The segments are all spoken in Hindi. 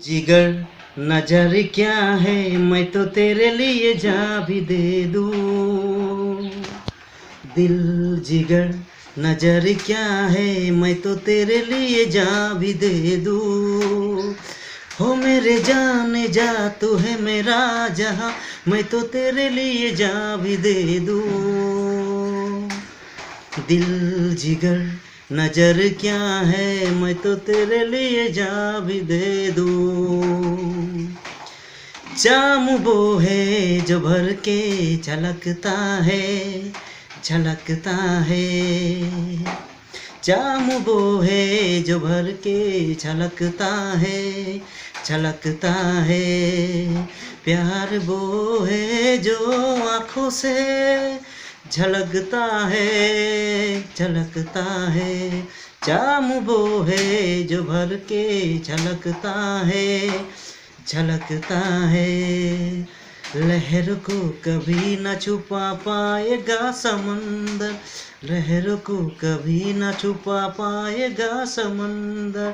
जिगर नजर क्या है, मैं तो तेरे लिए जा भी दे दूं। दिल जिगर नजर क्या है, मैं तो तेरे लिए जा भी दे दूं। हो मेरे जाने जा, तू है मेरा जहां, मैं तो तेरे लिए जा भी दे दूं। दिल जिगर नजर क्या है, मैं तो तेरे लिए जा भी दे दूं। जाम वो है जो भर के झलकता है, झलकता है। जाम वो है जो भर के झलकता है, झलकता है। प्यार वो है जो आँखों से झलकता है, झलकता है। जाम वो है जो भर के झलकता है, झलकता है। लहर को कभी न छुपा पाएगा समंदर, लहर को कभी न छुपा पाएगा समंदर।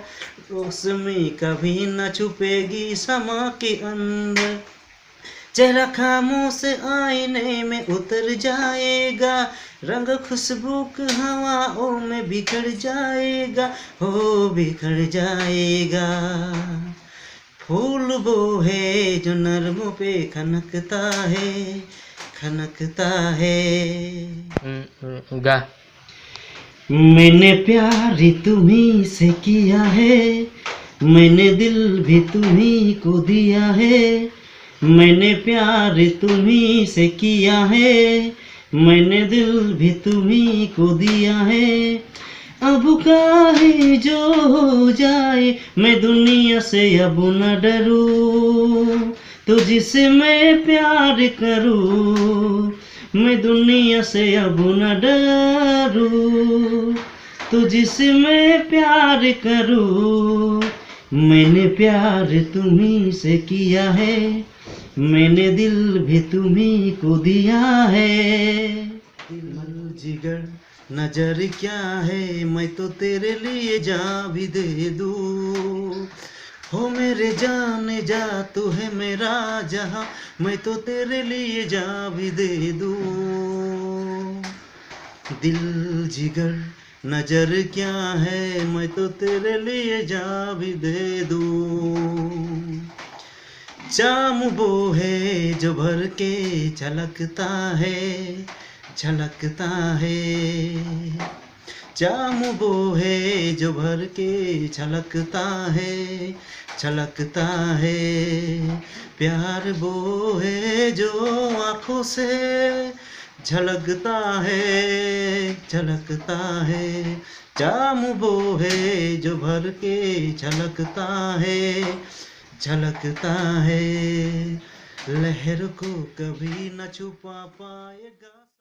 रोशनी कभी न छुपेगी समा के अंदर। चेहरा खामोश आईने में उतर जाएगा, रंग खुशबू हवाओं में बिखर जाएगा, हो बिखर जाएगा। फूल वो है जो नरमों पे खनकता है, खनकता है। गा। मैंने प्यार तुम्ही से किया है, मैंने दिल भी तुम्ही को दिया है। मैंने प्यार तुम्ही से किया है, मैंने दिल भी तुम्ही को दिया है। अब काहे जो हो जाए, मैं दुनिया से अब न डरूं। तुझसे मैं प्यार करूं, मैं दुनिया से अब न डरूं। तुझसे मैं प्यार करूं, मैंने प्यार तुम्ही से किया है, मैंने दिल भी तुम्ही को दिया है। दिल जिगर नजर क्या है, मैं तो तेरे लिए जा भी दे दूं। हो मेरे जाने जा, तू है मेरा जहां, मैं तो तेरे लिए जा भी दे दूं। दिल जिगर नजर क्या है, मैं तो तेरे लिए जा भी दे दूं। जाम वो है जो भर के झलकता है, झलकता है। जाम वो है जो भर के झलकता है, झलकता है। प्यार वो है जो आँखों से झलकता है, झलकता है। जाम वो है जो भर के झलकता है, झलकता है। लहर को कभी न छुपा पाएगा।